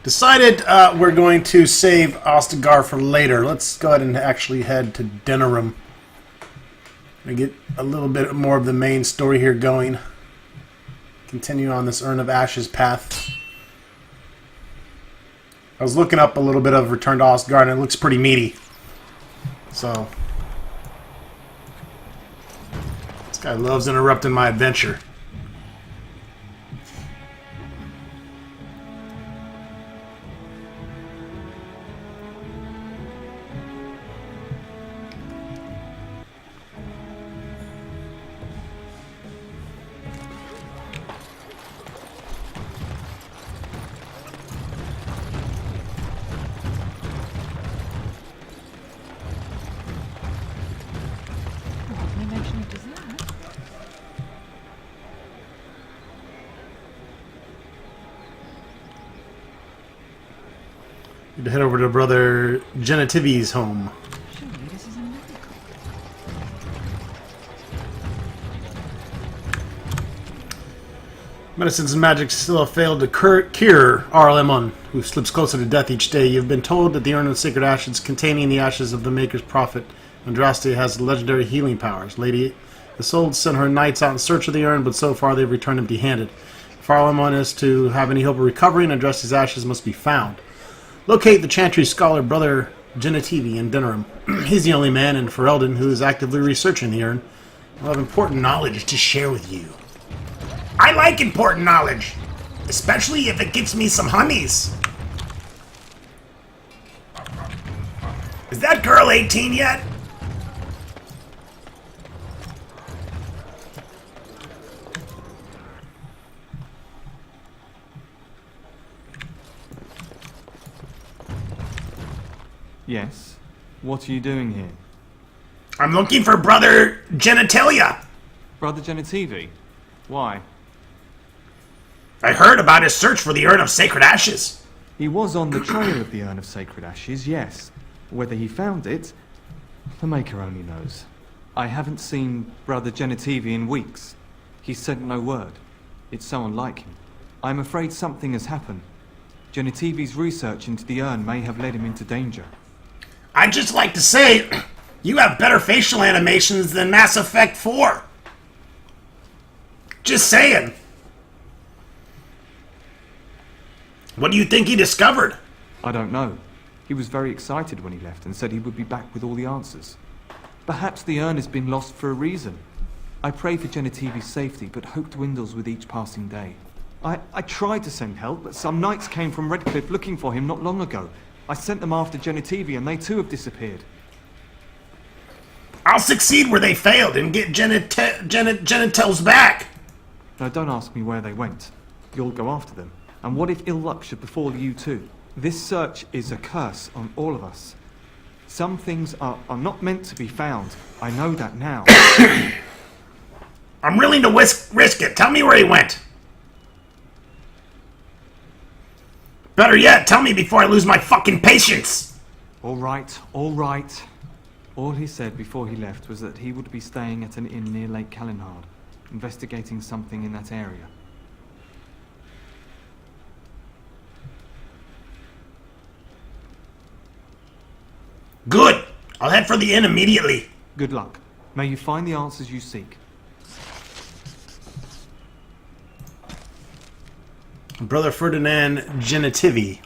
Decided we're going to save Ostagar for later. Let's go ahead and actually head to Denerim and get a little bit more of the main story here going. Continue on this Urn of Ashes path. I was looking up a little bit of Return to Ostagar, and it looks pretty meaty. So, this guy loves interrupting my adventure. To head over to Brother Genitivi's home. Surely this is a miracle. Medicines and magic still have failed to cure Arlemon, who slips closer to death each day. You've been told that the Urn of Sacred Ashes, containing the ashes of the Maker's Prophet, Andraste, has legendary healing powers. Lady Isolde sent her knights out in search of the urn, but so far they've returned empty-handed. If Arlemon is to have any hope of recovering, Andraste's ashes must be found. Locate the Chantry scholar Brother Genitivi in Denerim. He's the only man in Ferelden who is actively researching the urn. He'll have important knowledge to share with you. I like important knowledge, especially if it gets me some honeys. Is that girl 18 yet? Yes. What are you doing here? I'm looking for Brother Genitalia. Brother Genitivi? Why? I heard about his search for the Urn of Sacred Ashes. He was on the trail of the Urn of Sacred Ashes, yes. Whether he found it, the Maker only knows. I haven't seen Brother Genitivi in weeks. He sent no word. It's so unlike him. I'm afraid something has happened. Genitivi's research into the urn may have led him into danger. I'd just like to say, you have better facial animations than Mass Effect 4. Just saying. What do you think he discovered? I don't know. He was very excited when he left and said he would be back with all the answers. Perhaps the urn has been lost for a reason. I pray for Genitivi's safety, but hope dwindles with each passing day. I tried to send help, but some knights came from Redcliffe looking for him not long ago. I sent them after Genitivi, and they too have disappeared. I'll succeed where they failed and get Genitals back. Now don't ask me where they went. You'll go after them. And what if ill luck should befall you too? This search is a curse on all of us. Some things are not meant to be found. I know that now. I'm willing to risk it. Tell me where he went. Better yet, tell me before I lose my fucking patience. All right, all right. All he said before he left was that he would be staying at an inn near Lake Kalinhard, investigating something in that area. Good. I'll head for the inn immediately. Good luck. May you find the answers you seek. Brother Ferdinand Genitivi.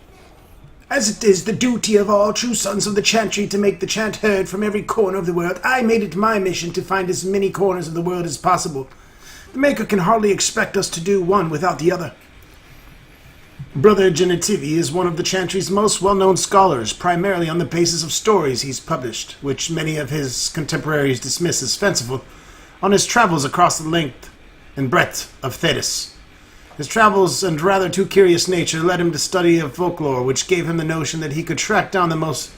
As it is the duty of all true sons of the Chantry to make the chant heard from every corner of the world, I made it my mission to find as many corners of the world as possible. The Maker can hardly expect us to do one without the other. Brother Genitivi is one of the Chantry's most well-known scholars, primarily on the basis of stories he's published, which many of his contemporaries dismiss as fanciful, on his travels across the length and breadth of Thedas. His travels and rather too curious nature led him to study of folklore, which gave him the notion that he could track down the most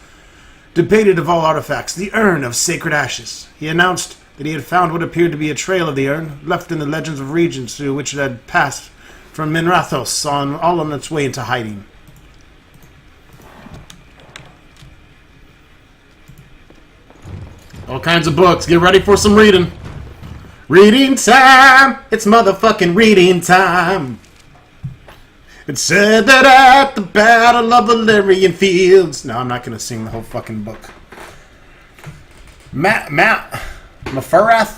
debated of all artifacts, the Urn of Sacred Ashes. He announced that he had found what appeared to be a trail of the urn, left in the legends of regions through which it had passed from Minrathos all on its way into hiding. All kinds of books. Get ready for some reading. Reading time! It's motherfucking reading time! It said that at the Battle of Valyrian Fields. No, I'm not going to sing the whole fucking book. Mephareth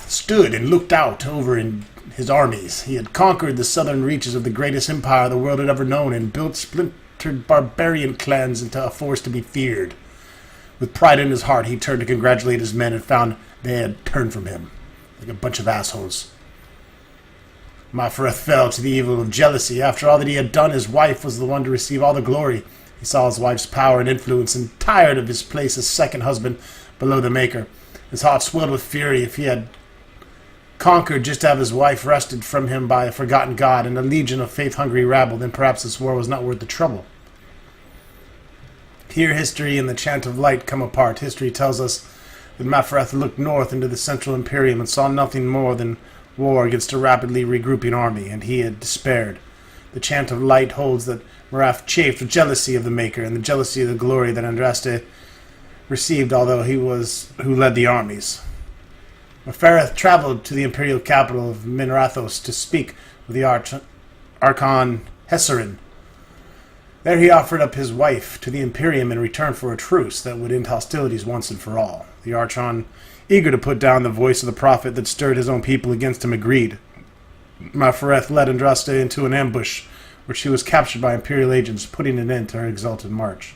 stood and looked out over in his armies. He had conquered the southern reaches of the greatest empire the world had ever known and built splintered barbarian clans into a force to be feared. With pride in his heart, he turned to congratulate his men and found they had turned from him, like a bunch of assholes. Mephareth fell to the evil of jealousy. After all that he had done, his wife was the one to receive all the glory. He saw his wife's power and influence and tired of his place as second husband below the Maker. His heart swelled with fury. If he had conquered just to have his wife wrested from him by a forgotten god and a legion of faith-hungry rabble, then perhaps this war was not worth the trouble. Here history and the Chant of Light come apart. History tells us that Mephareth looked north into the Central Imperium and saw nothing more than war against a rapidly regrouping army, and he had despaired. The Chant of Light holds that Mephareth chafed with jealousy of the Maker and the jealousy of the glory that Andraste received, although he was who led the armies. Mephareth traveled to the imperial capital of Minrathos to speak with the Archon Hesserin. There he offered up his wife to the Imperium in return for a truce that would end hostilities once and for all. The Archon, eager to put down the voice of the prophet that stirred his own people against him, agreed. Mephareth led Andraste into an ambush, where she was captured by Imperial agents, putting an end to her exalted march.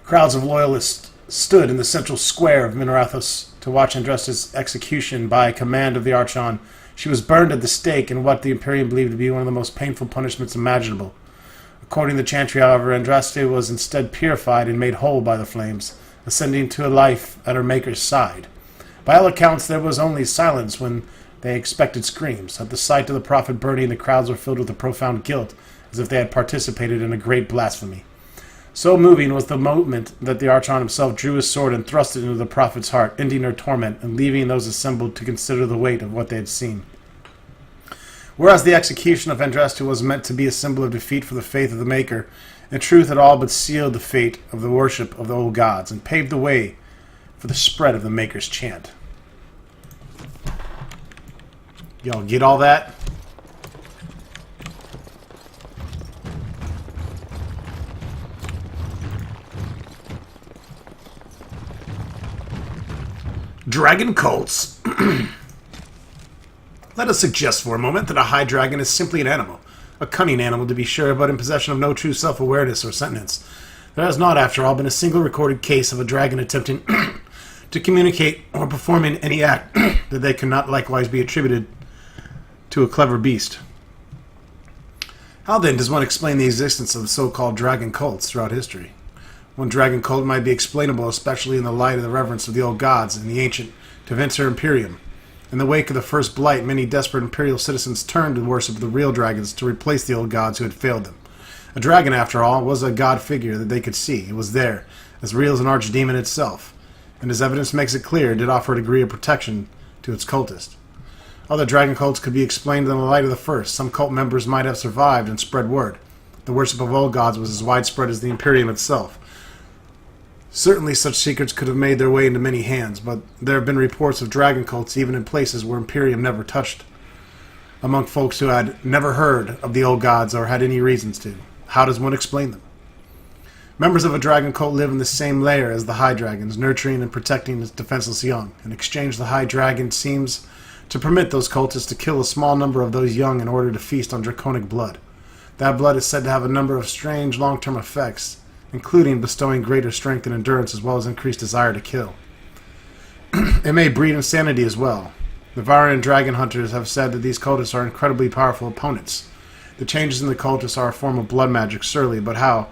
Crowds of loyalists stood in the central square of Minrathos to watch Andraste's execution by command of the Archon. She was burned at the stake in what the Imperium believed to be one of the most painful punishments imaginable. According to the Chantry, however, Andraste was instead purified and made whole by the flames, ascending to a life at her Maker's side. By all accounts, there was only silence when they expected screams. At the sight of the prophet burning, the crowds were filled with a profound guilt, as if they had participated in a great blasphemy. So moving was the moment that the Archon himself drew his sword and thrust it into the prophet's heart, ending her torment and leaving those assembled to consider the weight of what they had seen. Whereas the execution of Andraste was meant to be a symbol of defeat for the faith of the Maker, in truth it all but sealed the fate of the worship of the old gods and paved the way for the spread of the Maker's chant. Y'all get all that? Dragon cults. Let us suggest for a moment that a high dragon is simply an animal. A cunning animal, to be sure, but in possession of no true self-awareness or sentience. There has not, after all, been a single recorded case of a dragon attempting to communicate or performing any act that they cannot likewise be attributed to a clever beast. How then does one explain the existence of so-called dragon cults throughout history? One dragon cult might be explainable, especially in the light of the reverence of the old gods and the ancient Tevinter Imperium. In the wake of the First Blight, many desperate imperial citizens turned to worship the real dragons to replace the old gods who had failed them. A dragon, after all, was a god figure that they could see. It was there, as real as an archdemon itself, and as evidence makes it clear, it did offer a degree of protection to its cultists. Other dragon cults could be explained in the light of the first. Some cult members might have survived and spread word. The worship of old gods was as widespread as the Imperium itself. Certainly such secrets could have made their way into many hands, but there have been reports of dragon cults even in places where Imperium never touched, among folks who had never heard of the old gods or had any reasons to. How does one explain them? Members of a dragon cult live in the same lair as the high dragons, nurturing and protecting its defenseless young. In exchange, the high dragon seems to permit those cultists to kill a small number of those young in order to feast on draconic blood. That blood is said to have a number of strange long-term effects, including bestowing greater strength and endurance as well as increased desire to kill. It may breed insanity as well. The Varan dragon hunters have said that these cultists are incredibly powerful opponents. The changes in the cultists are a form of blood magic, surely, but how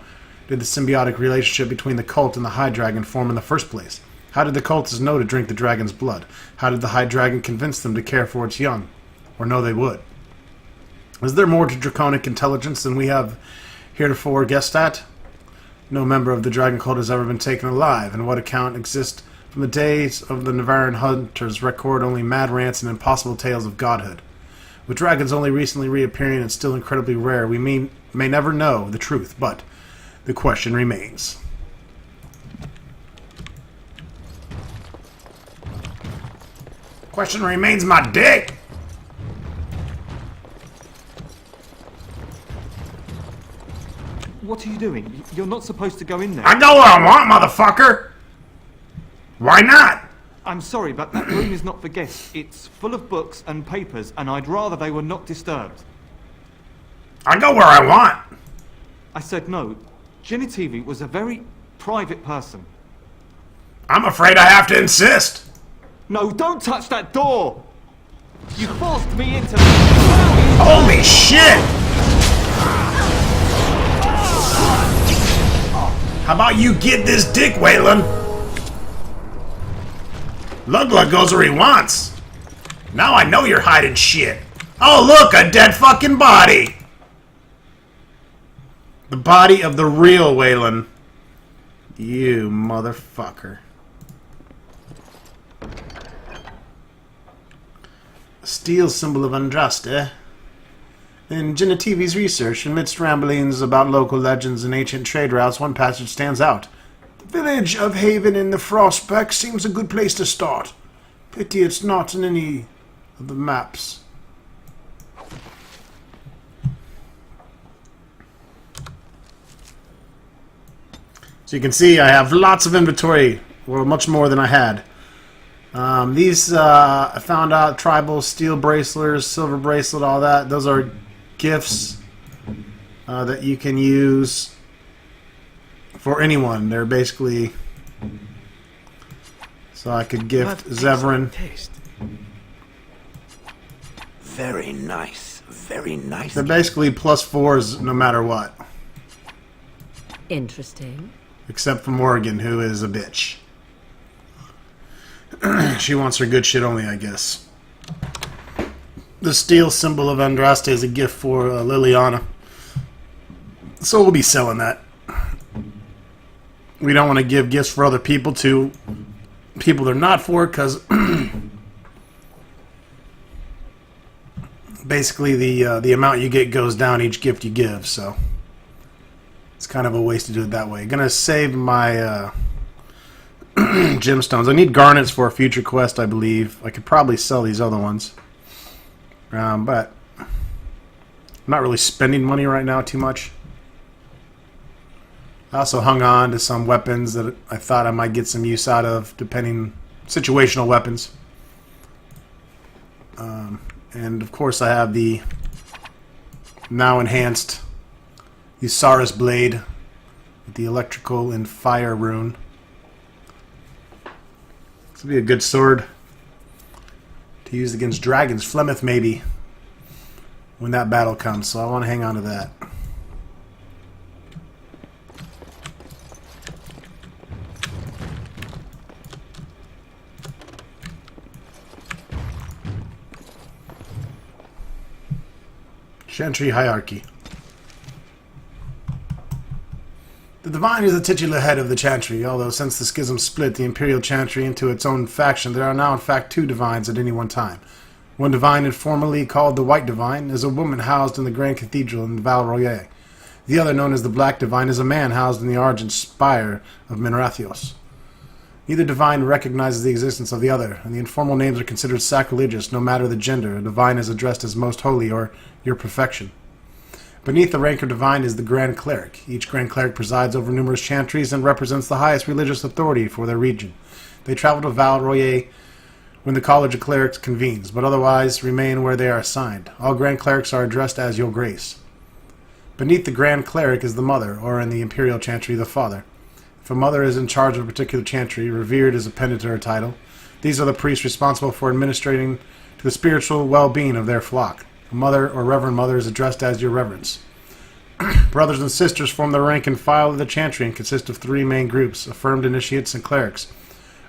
did the symbiotic relationship between the cult and the high dragon form in the first place? How did the cultists know to drink the dragon's blood? How did the high dragon convince them to care for its young? Or know they would? Is there more to draconic intelligence than we have heretofore guessed at? No member of the dragon cult has ever been taken alive, and what account exists from the days of the Navaran hunters record only mad rants and impossible tales of godhood. With dragons only recently reappearing and still incredibly rare, we may never know the truth, but the question remains. Question remains, my dick! What are you doing? You're not supposed to go in there. I go where I want, motherfucker! Why not? I'm sorry, but that room is not for guests. It's full of books and papers, and I'd rather they were not disturbed. I go where I want. I said no. Genitivi was a very private person. I'm afraid I have to insist. No, don't touch that door! You forced me into... Holy shit! How about you get this dick, Waylon? Lug goes where he wants. Now I know you're hiding shit. Oh, look, a dead fucking body. The body of the real Waylon. You motherfucker. A steel symbol of Andraste. In Genitivi's research, amidst ramblings about local legends and ancient trade routes, one passage stands out. The village of Haven in the Frostback seems a good place to start. Pity it's not in any Of the maps. So you can see I have lots of inventory, well, much more than I had. These, I found out, tribal steel bracelets, silver bracelet, all that. Those are gifts that you can use for anyone. They're basically... So I could gift Zevran. Taste. Very nice. Very nice. They're basically +4s no matter what. Interesting. Except for Morgan, who is a bitch. She wants her good shit only, I guess. The steel symbol of Andraste is a gift for Liliana. So we'll be selling that. We don't want to give gifts for other people to people they're not for, because basically the amount you get goes down each gift you give, so it's kind of a waste to do it that way. Gonna save my gemstones. I need garnets for a future quest, I believe. I could probably sell these other ones, but I'm not really spending money right now too much. I also hung on to some weapons that I thought I might get some use out of, depending situational weapons. And of course I have the now enhanced Usaris blade with the electrical and fire rune. This would be a good sword to use against dragons. Flemeth maybe, when that battle comes, so I want to hang on to that. Chantry hierarchy. The Divine is the titular head of the Chantry, although since the schism split the Imperial Chantry into its own faction, there are now in fact 2 Divines at any one time. One Divine, informally called the White Divine, is a woman housed in the Grand Cathedral in Val Royer. The other, known as the Black Divine, is a man housed in the Argent Spire of Minrathios. Neither Divine recognizes the existence of the other, and the informal names are considered sacrilegious no matter the gender. A Divine is addressed as Most Holy or Your Perfection. Beneath the rank of Divine is the Grand Cleric. Each Grand Cleric presides over numerous chantries and represents the highest religious authority for their region. They travel to Val Royer when the College of Clerics convenes, but otherwise remain where they are assigned. All Grand Clerics are addressed as Your Grace. Beneath the Grand Cleric is the Mother, or in the Imperial Chantry, the Father. If a mother is in charge of a particular chantry, revered is appended to her title. These are the priests responsible for administrating to the spiritual well-being of their flock. A mother or reverend mother is addressed as Your Reverence. Brothers and sisters form the rank and file of the chantry and consist of 3 main groups: affirmed initiates and clerics.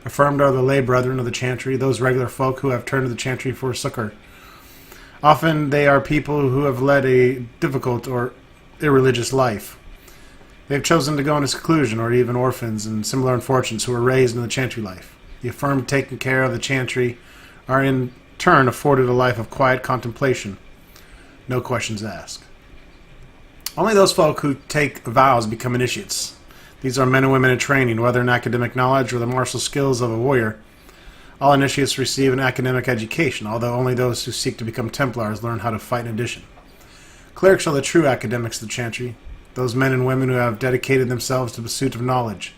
Affirmed are the lay brethren of the chantry, those regular folk who have turned to the chantry for succor. Often they are people who have led a difficult or irreligious life. They have chosen to go into seclusion, or even orphans and similar unfortunates who were raised in the chantry life. The affirmed taking care of the chantry are in turn afforded a life of quiet contemplation. No questions asked. Only those folk who take vows become initiates. These are men and women in training, whether in academic knowledge or the martial skills of a warrior. All initiates receive an academic education, although only those who seek to become Templars learn how to fight in addition. Clerics are the true academics of the chantry. those men and women who have dedicated themselves to the pursuit of knowledge.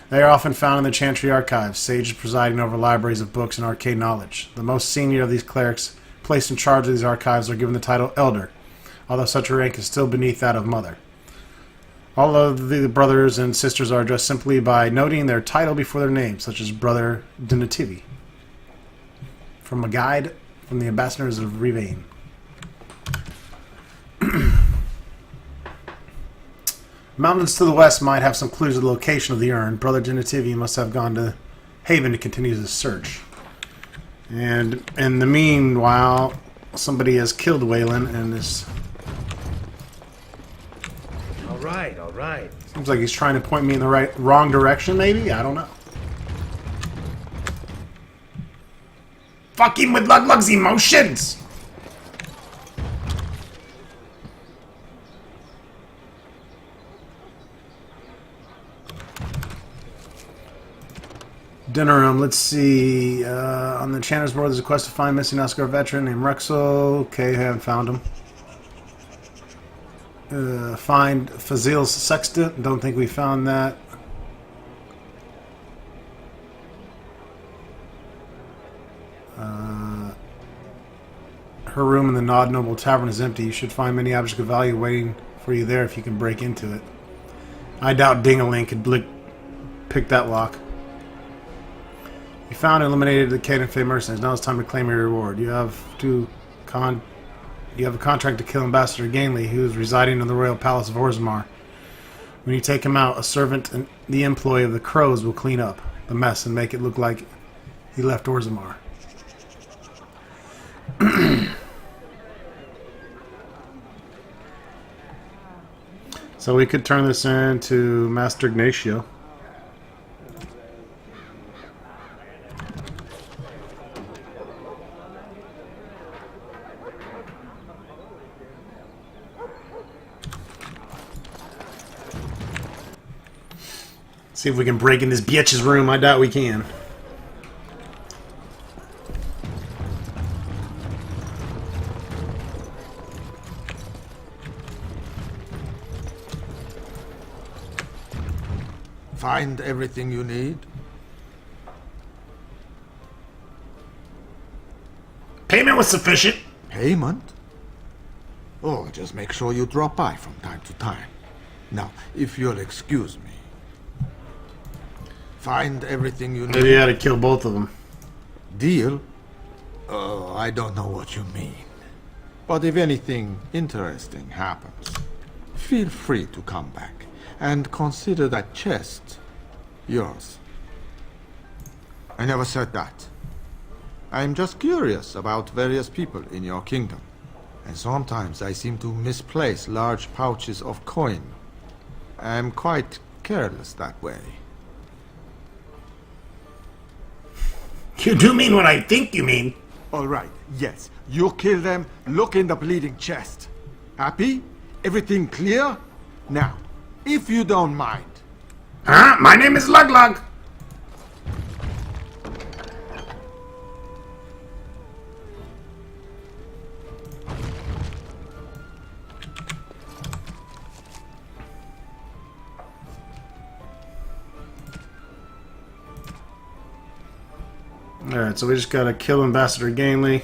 They are often found in the Chantry archives, sages presiding over libraries of books and arcane knowledge. The most senior of these clerics placed in charge of these archives are given the title Elder, although such a rank is still beneath that of Mother. All of the brothers and sisters are addressed simply by noting their title before their name, such as Brother de Nativi. From a guide from the ambassadors of Rivain. Mountains to the west might have some clues of the location of the urn. Brother de Nativi must have gone to Haven to continue his search. And in the meanwhile, somebody has killed Waylon and is... All right. Seems like he's trying to point me in the wrong direction, maybe? I don't know. Fucking with Luglug's emotions! Dinner room, let's see. On the Chanter's board, there's a quest to find missing Oscar veteran named Rexel. Okay, I haven't found him. Find Fazil's sextant. Don't think we found that. Her room in the Nod Noble Tavern is empty. You should find many objects of value waiting for you there if you can break into it. I doubt Ding-a-Ling could pick that lock. You found and eliminated the Caden Fey mercenaries. Now it's time to claim your reward. You have a contract to kill Ambassador Gainley, who is residing in the royal palace of Orzammar. When you take him out, a servant and the employee of the Crows will clean up the mess and make it look like he left Orzammar. So we could turn this into Master Ignacio. See if we can break in this bitch's room. I doubt we can. Find everything you need. Payment was sufficient. Payment? Oh, just make sure you drop by from time to time. Now, if you'll excuse me. Find everything you need. Maybe you had to kill both of them. Deal? Oh, I don't know what you mean. But if anything interesting happens, feel free to come back and consider that chest yours. I never said that. I'm just curious about various people in your kingdom, and sometimes I seem to misplace large pouches of coin. I'm quite careless that way. You do mean what I think you mean. All right, yes. You kill them, look in the bleeding chest. Happy? Everything clear? Now, if you don't mind. Huh? My name is Luglug. Alright, so we just gotta kill Ambassador Gainley.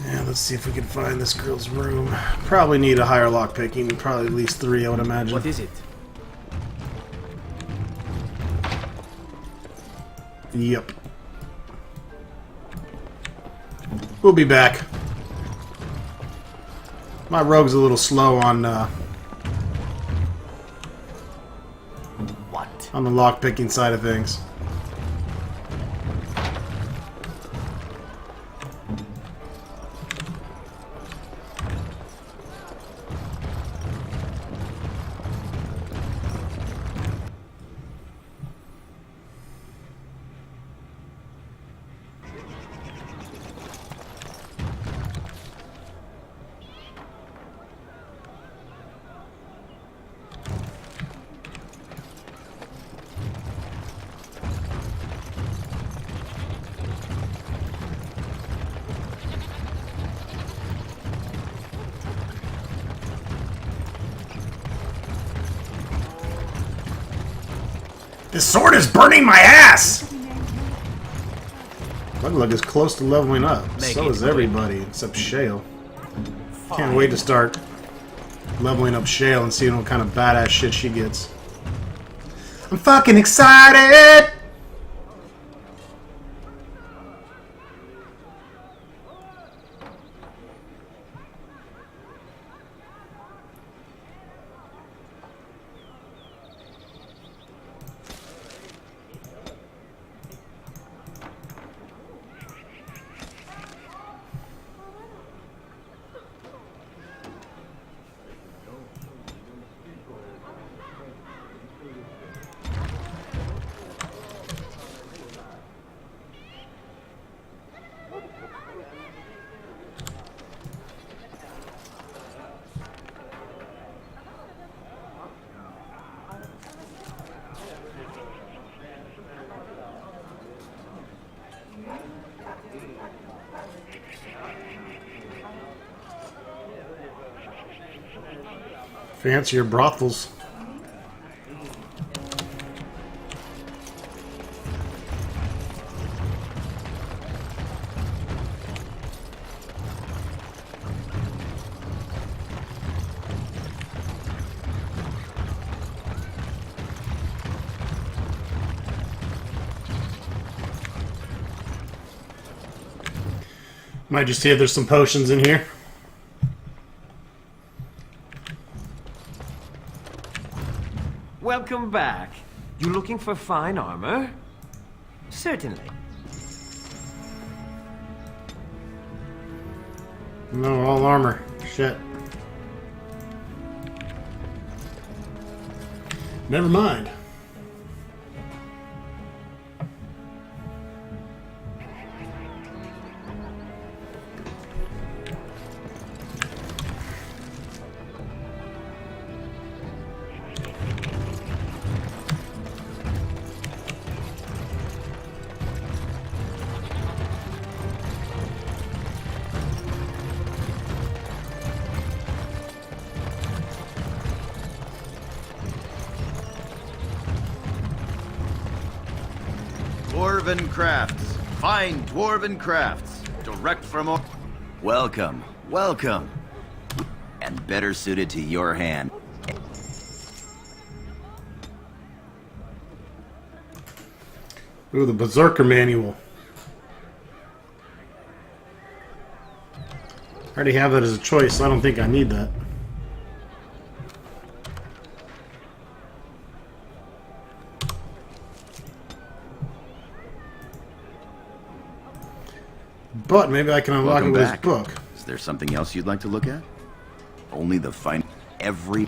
Yeah, let's see if we can find this girl's room. Probably need a higher lockpicking, probably at least 3, I would imagine. What is it? Yep. We'll be back. My rogue's a little slow on the lockpicking side of things. This sword is burning my ass! Lug is close to leveling up. So is everybody except Shale. Can't wait to start leveling up Shale and seeing what kind of badass shit she gets. I'm fucking excited! Fancier brothels. Might just see if there's some potions in here. Welcome back. You looking for fine armor? Certainly. No, all armor. Shit. Never mind. Dwarven crafts. Fine dwarven crafts. Direct from... Welcome. Welcome. And better suited to your hand. Ooh, the Berserker Manual. I already have that as a choice, so I don't think I need that. But maybe I can unlock it with this book. Is there something else you'd like to look at? Only the fine... Every...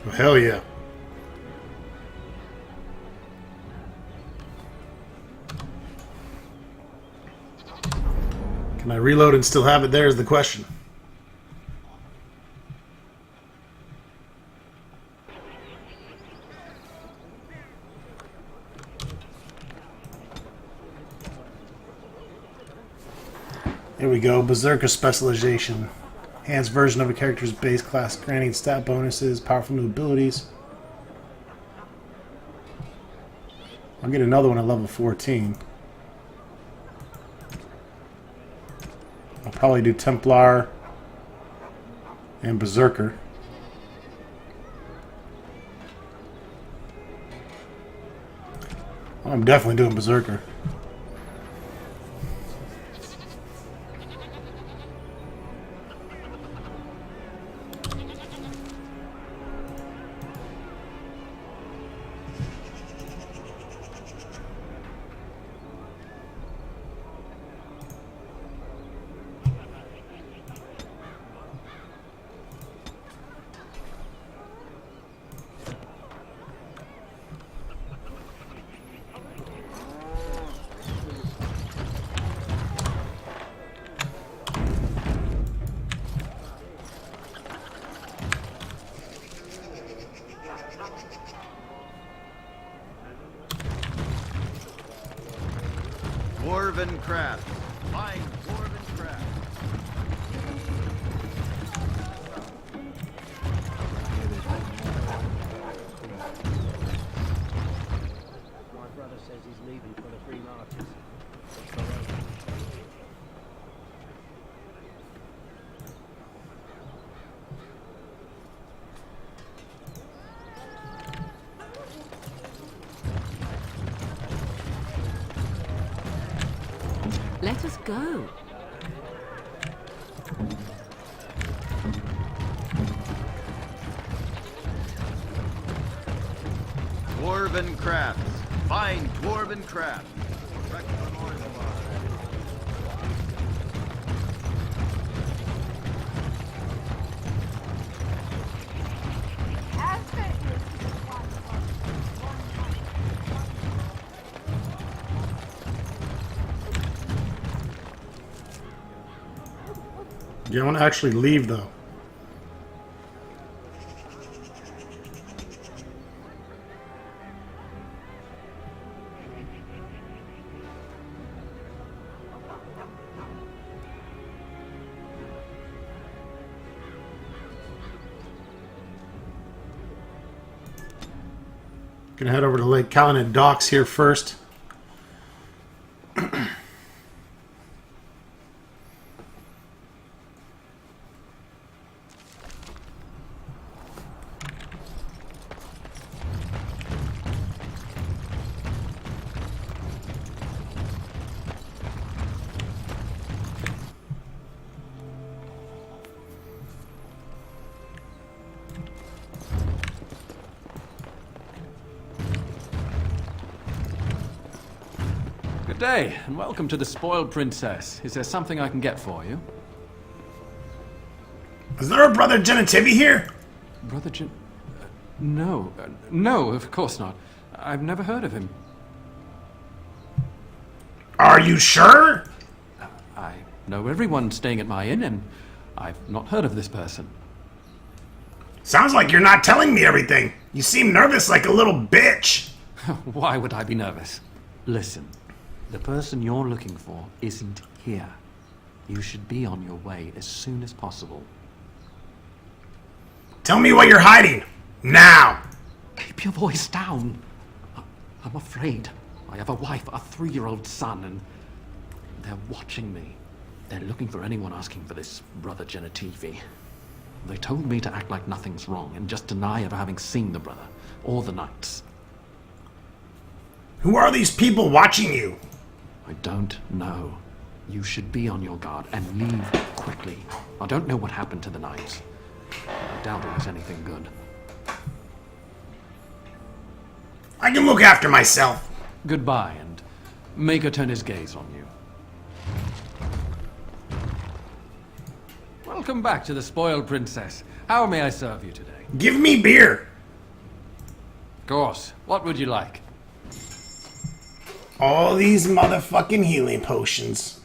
Oh, hell yeah. Can I reload and still have it there is the question. There we go. Berserker Specialization. Enhanced version of a character's base class, granting stat bonuses, powerful new abilities. I'll get another one at level 14. I'll probably do Templar and Berserker. I'm definitely doing Berserker. Dwarven craft. Fine dwarven craft. Let us go. Dwarven crafts. Find dwarven crafts. Direct from Orzammar. You don't actually leave, though. Gonna head over to Lake Calumet Docks here first. Good day, and welcome to the Spoiled Princess. Is there something I can get for you? Is there a Brother Genitivi here? Brother Gen... no. No, of course not. I've never heard of him. Are you sure? I know everyone staying at my inn, and I've not heard of this person. Sounds like you're not telling me everything. You seem nervous like a little bitch. Why would I be nervous? Listen, the person you're looking for isn't here. You should be on your way as soon as possible. Tell me what you're hiding. Now. Keep your voice down. I'm afraid. I have a wife, a 3-year-old son, and they're watching me. They're looking for anyone asking for this Brother Genitivi. They told me to act like nothing's wrong and just deny ever having seen the brother or the knights. Who are these people watching you? I don't know. You should be on your guard and leave quickly. I don't know what happened to the knights. I doubt it was anything good. I can look after myself. Goodbye, and make her turn his gaze on you. Welcome back to the Spoiled Princess. How may I serve you today? Give me beer. Of course. What would you like? All these motherfucking healing potions.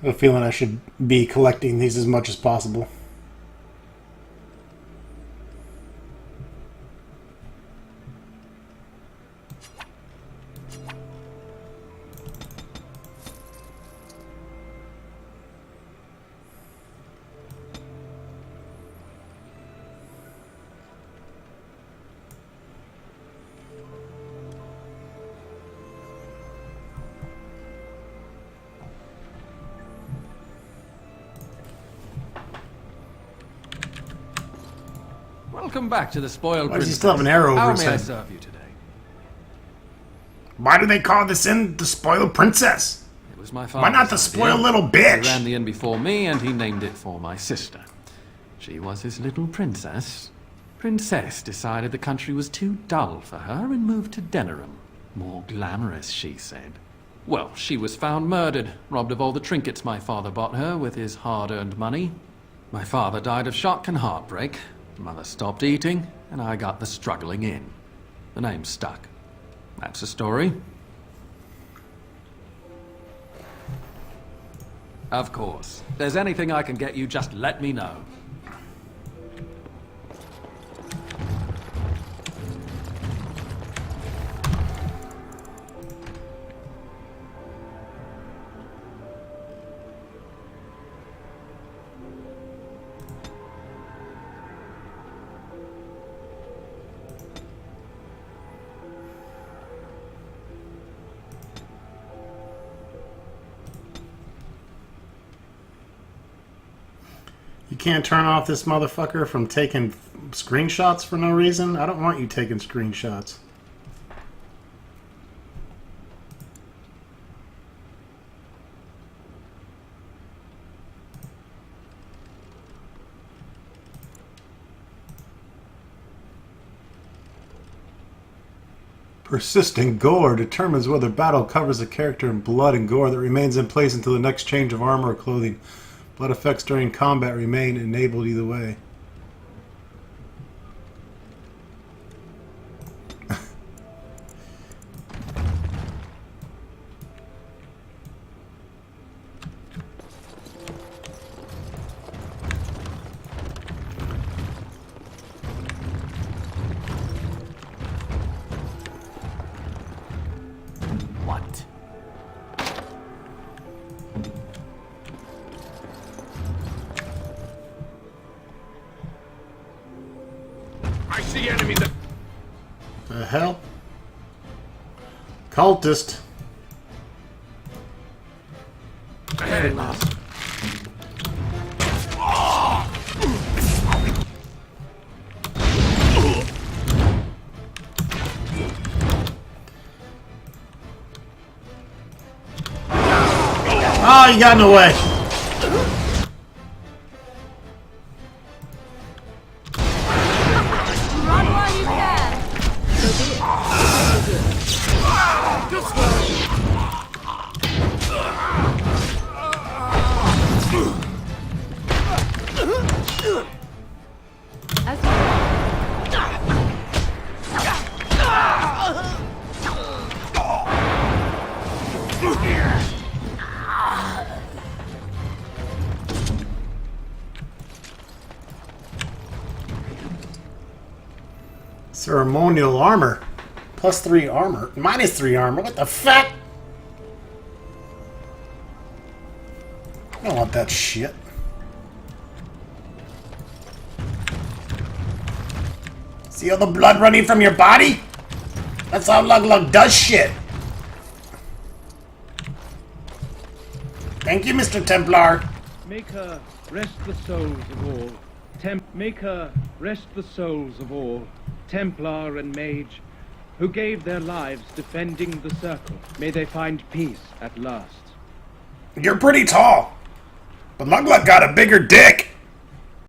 I have a feeling I should be collecting these as much as possible. Welcome back to the Spoiled Why does he Princess. still have an arrow over How his may I head? serve you today? Why do they call this inn the Spoiled Princess? It was my father. Why not the spoiled little bitch? He ran the inn before me, and he named it for my sister. She was his little princess. Princess decided the country was too dull for her and moved to Denerim. More glamorous, she said. Well, she was found murdered, robbed of all the trinkets my father bought her with his hard-earned money. My father died of shock and heartbreak. Mother stopped eating, and I got the struggling in. The name stuck. That's the story. Of course. If there's anything I can get you, just let me know. can't turn off this motherfucker from taking screenshots for no reason? I don't want you taking screenshots. Persistent gore determines whether battle covers a character in blood and gore that remains in place until the next change of armor or clothing. Blood effects during combat remain enabled either way. What? I see enemies. The hell? Cultist. Ahead. Oh, you got in the way. Run while you can. As Ceremonial armor. +3 armor. -3 armor. What the fuck? I don't want that shit. See all the blood running from your body? That's how Lug Lug does shit. Thank you, Mr. Templar. Make her rest the souls of all. Make her rest the souls of all, Templar and Mage, who gave their lives defending the Circle. May they find peace at last. You're pretty tall, but Lug Lug got a bigger dick.